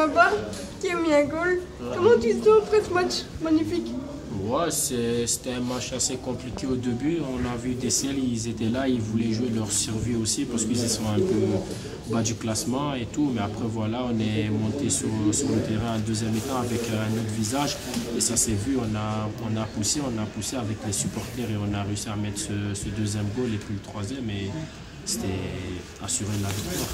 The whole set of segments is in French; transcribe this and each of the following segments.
Maba qui a mis un goal. Comment tu te sens après ce match magnifique? Ouais, c'était un match assez compliqué au début. On a vu Dessel, ils étaient là, ils voulaient jouer leur survie aussi parce qu'ils sont un peu bas du classement et tout. Mais après, voilà, on est monté sur le terrain en deuxième mi-temps avec un autre visage. Et ça s'est vu, on a poussé avec les supporters et on a réussi à mettre ce deuxième goal et puis le troisième. Et c'était assuré la victoire.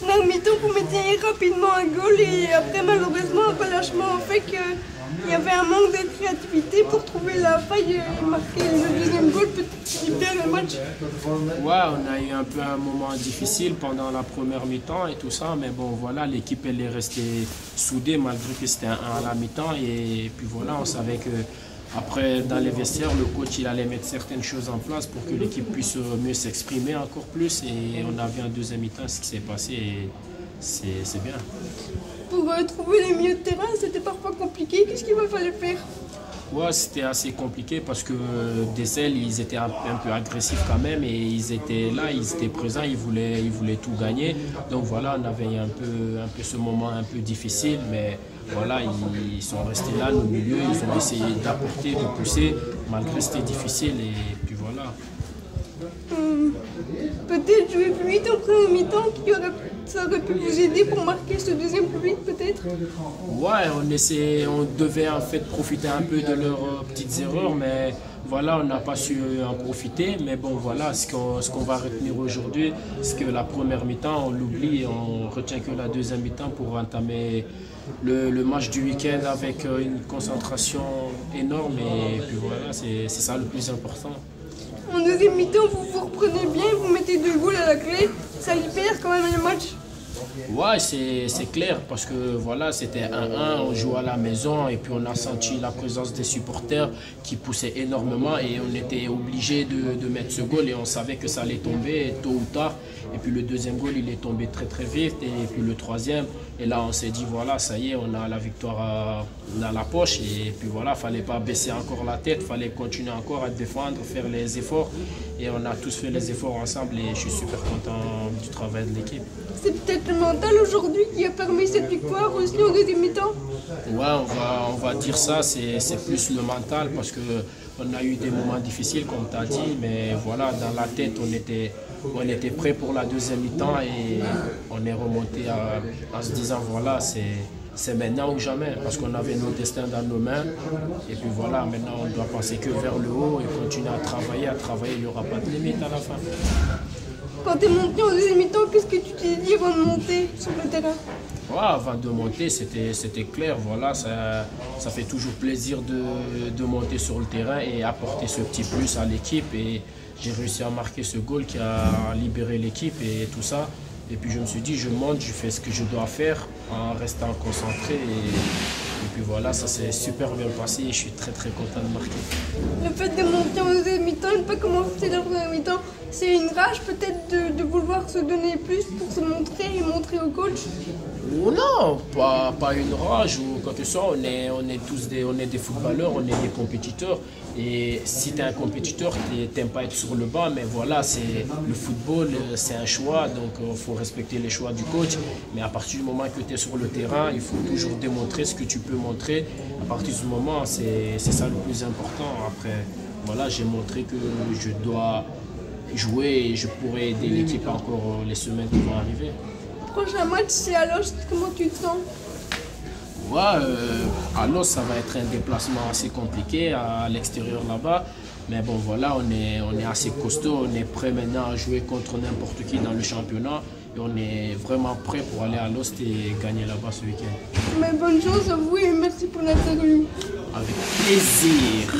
En mi-temps, vous mettiez rapidement un goal et après, malheureusement, un relâchement fait qu'il y avait un manque de créativité pour trouver la faille et marquer le deuxième goal, peut-être libérer le match. Ouais, on a eu un peu un moment difficile pendant la première mi-temps et tout ça, mais bon, voilà, l'équipe elle est restée soudée malgré que c'était 1 à la mi-temps et puis voilà, on savait que après, dans les vestiaires, le coach il allait mettre certaines choses en place pour que l'équipe puisse mieux s'exprimer encore plus. Et on a vu en deuxième mi-temps ce qui s'est passé et c'est bien. Pour trouver les milieux de terrain, c'était parfois compliqué. Qu'est-ce qu'il va falloir faire? Ouais, c'était assez compliqué parce que Dessel, ils étaient un peu agressifs quand même et ils étaient là, ils étaient présents, ils voulaient tout gagner. Donc voilà, on avait un peu ce moment un peu difficile, mais voilà, ils sont restés là, nos milieux, ils ont essayé d'apporter, de pousser, malgré que c'était difficile et puis voilà. Peut-être jouer plus vite en première mi-temps, ça aurait pu vous aider pour marquer ce deuxième plus vite peut-être? Ouais, on devait en fait profiter un peu de leurs petites erreurs, mais voilà, on n'a pas su en profiter. Mais bon, voilà, ce qu'on va retenir aujourd'hui, c'est que la première mi-temps, on l'oublie, on retient que la deuxième mi-temps pour entamer le match du week-end avec une concentration énorme. Et puis voilà, c'est ça le plus important. En deuxième mi-temps, vous vous reprenez bien, vous mettez 2 goals à la clé, ça libère quand même le match. Ouais, c'est clair parce que voilà, c'était 1-1, on joue à la maison et puis on a senti la présence des supporters qui poussaient énormément et on était obligé de mettre ce goal et on savait que ça allait tomber tôt ou tard. Et puis le deuxième goal, il est tombé très très vite et puis le troisième. Et là, on s'est dit, voilà, ça y est, on a la victoire dans la poche. Et puis voilà, il ne fallait pas baisser encore la tête, il fallait continuer encore à défendre, faire les efforts. Et on a tous fait les efforts ensemble et je suis super content du travail de l'équipe. C'est peut-être le mental aujourd'hui qui a permis cette victoire aussi en deuxième mi-temps? Ouais, on va dire ça, c'est plus le mental parce qu'on a eu des moments difficiles, comme tu as dit, mais voilà, dans la tête, on était prêt pour la deuxième mi-temps et on est remonté en se disant, voilà, c'est maintenant ou jamais, parce qu'on avait nos destins dans nos mains. Et puis voilà, maintenant, on doit penser que vers le haut et continuer à travailler, il n'y aura pas de limite à la fin. Quand tu es monté en deuxième mi-temps, qu'est-ce que tu t'es dit avant de monter sur le terrain? Ouais, avant de monter, c'était clair. Voilà, ça fait toujours plaisir de monter sur le terrain et apporter ce petit plus à l'équipe. Et j'ai réussi à marquer ce goal qui a libéré l'équipe et tout ça. Et puis je me suis dit, je monte, je fais ce que je dois faire en restant concentré. Et puis voilà, ça s'est super bien passé et je suis très très content de marquer. Le fait de monter en deuxième mi-temps et ne pas commencer la première mi-temps, c'est une rage peut-être de vouloir se donner plus pour se montrer et montrer au coach? Non, pas une rage ou quoi que ce soit. On est tous des footballeurs, on est des compétiteurs. Et si tu es un compétiteur, tu n'aimes pas être sur le banc, mais voilà, c'est le football, c'est un choix, donc il faut respecter les choix du coach. Mais à partir du moment que tu es sur le terrain, il faut toujours démontrer ce que tu peux montrer. À partir du moment, c'est ça le plus important. Après, voilà, j'ai montré que je dois jouer et je pourrai aider l'équipe encore les semaines qui vont arriver. Prochain match, c'est à Alost, comment tu te sens? Ouais, à Los, ça va être un déplacement assez compliqué à l'extérieur là-bas. Mais bon, voilà, on est assez costaud, on est prêt maintenant à jouer contre n'importe qui dans le championnat. Et on est vraiment prêt pour aller à Lost et gagner là-bas ce week-end. Mais bonne chance à vous et merci pour l'interview. Avec plaisir.